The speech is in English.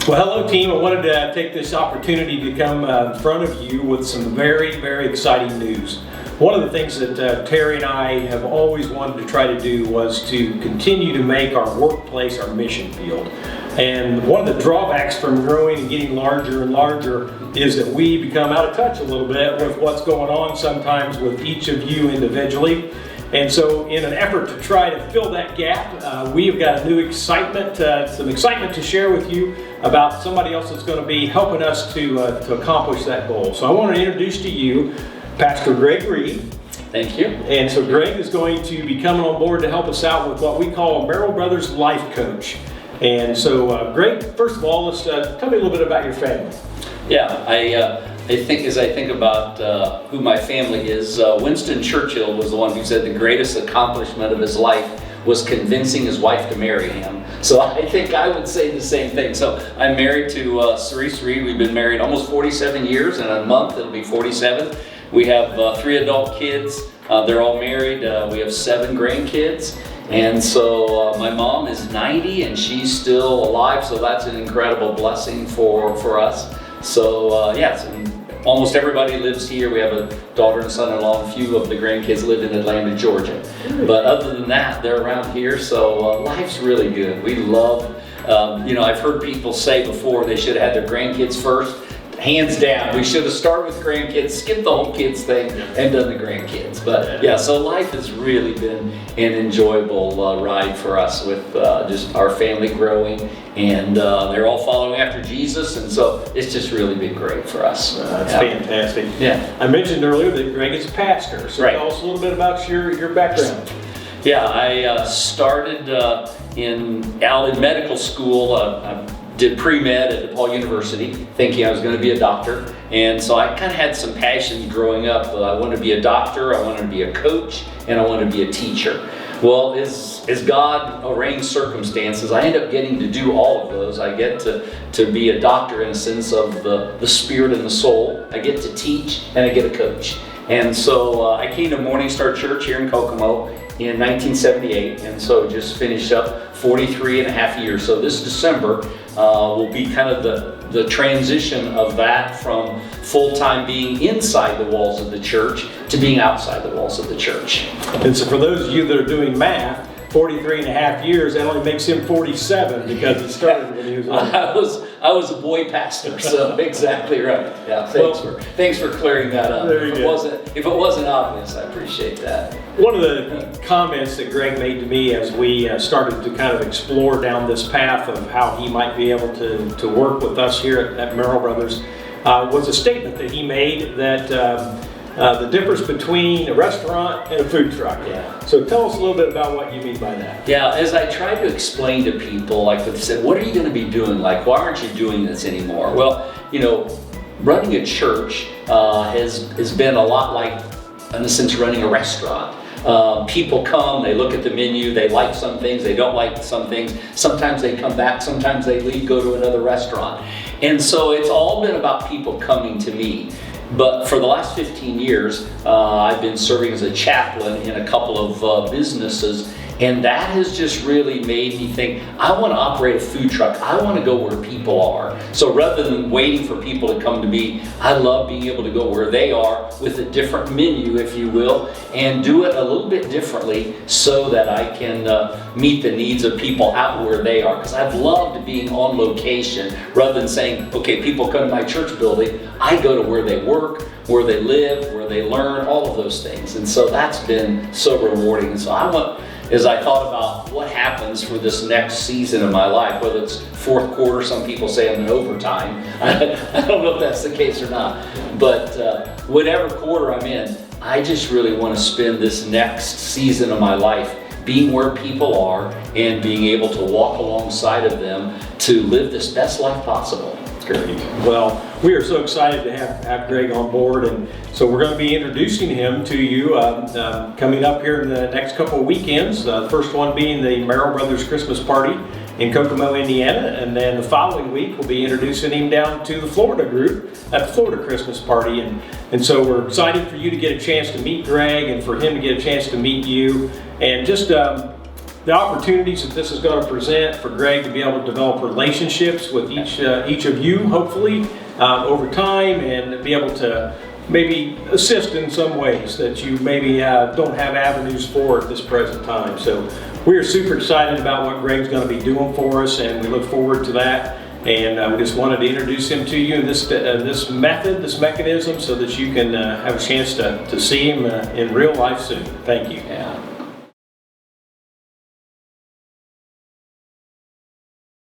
Well, hello team. I wanted to take this opportunity to come in front of you with some very, very exciting news. One of the things that Terry and I have always wanted to try to do was to continue to make our workplace our mission field. And one of the drawbacks from growing and getting larger and larger is that we become out of touch a little bit with what's going on sometimes with each of you individually. And so in an effort to try to fill that gap, we have got a new excitement, some excitement to share with you about somebody else that's going to be helping us to accomplish that goal. So I want to introduce to you Pastor Greg Reed. Thank you. And so Greg is going to be coming on board to help us out with what we call a Merrill Brothers Life Coach. And so Greg, first of all, let's tell me a little bit about your family. Yeah, I think as I think about who my family is, Winston Churchill was the one who said the greatest accomplishment of his life was convincing his wife to marry him. So I think I would say the same thing. So I'm married to Cerise Reed. We've been married almost 47 years. In a month, it'll be 47. We have 3 adult kids. They're all married. We have 7 grandkids. And so my mom is 90 and she's still alive. So that's an incredible blessing for us. So almost everybody lives here. We have a daughter and son-in-law, and a few of the grandkids live in Atlanta, Georgia. But other than that, they're around here, so life's really good. We love, I've heard people say before they should have had their grandkids first. Hands down, we should have started with grandkids, skipped the whole kids thing, and done the grandkids. But yeah, so life has really been an enjoyable ride for us with just our family growing, and they're all following after Jesus, and so it's just really been great for us. That's fantastic. Yeah. I mentioned earlier that Greg is a pastor, so right. Tell us a little bit about your background. Yeah, I started in Allen Medical School. I did pre-med at DePaul University, thinking I was going to be a doctor. And so I kind of had some passions growing up. I wanted to be a doctor, I wanted to be a coach, and I wanted to be a teacher. Well, as God arranged circumstances, I ended up getting to do all of those. I get to be a doctor in a sense of the spirit and the soul. I get to teach, and I get to coach. And so I came to Morning Star Church here in Kokomo in 1978, and so just finished up 43 and a half years. So this December will be kind of the transition of that from full-time being inside the walls of the church to being outside the walls of the church. And so for those of you that are doing math, 43 and a half years, that only makes him 47 because he started when he was old. I was a boy pastor, so exactly right. Yeah, thanks for clearing that up. There you go. If it wasn't obvious, I appreciate that. One of the comments that Greg made to me as we started to kind of explore down this path of how he might be able to work with us here at Merrill Brothers was a statement that he made that the difference between a restaurant and a food truck. Yeah. So tell us a little bit about what you mean by that. Yeah, as I tried to explain to people, like they said, what are you going to be doing? Like, why aren't you doing this anymore? Well, running a church has been a lot like, in a sense, running a restaurant. People come, they look at the menu, they like some things, they don't like some things. Sometimes they come back, sometimes they leave, go to another restaurant. And so it's all been about people coming to me. But for the last 15 years, I've been serving as a chaplain in a couple of businesses, and that has just really made me think, I want to operate a food truck. I want to go where people are. So rather than waiting for people to come to me, I love being able to go where they are with a different menu, if you will, and do it a little bit differently so that I can meet the needs of people out where they are. Because I've loved being on location rather than saying, okay, people come to my church building. I go to where they work, where they live, where they learn, all of those things. And so that's been so rewarding. And so as I thought about what happens for this next season of my life, whether it's fourth quarter, some people say I'm in overtime. I don't know if that's the case or not. But whatever quarter I'm in, I just really want to spend this next season of my life being where people are and being able to walk alongside of them to live this best life possible. Great. Well, we are so excited to have Greg on board, and so we're going to be introducing him to you coming up here in the next couple of weekends. The first one being the Merrill Brothers Christmas Party in Kokomo, Indiana, and then the following week we'll be introducing him down to the Florida group at the Florida Christmas Party, and so we're excited for you to get a chance to meet Greg and for him to get a chance to meet you, and just the opportunities that this is going to present for Greg to be able to develop relationships with each of you, hopefully, over time, and be able to maybe assist in some ways that you maybe don't have avenues for at this present time. So we are super excited about what Greg's going to be doing for us, and we look forward to that. And we just wanted to introduce him to you in this method, this mechanism, so that you can have a chance to see him in real life soon. Thank you. Yeah.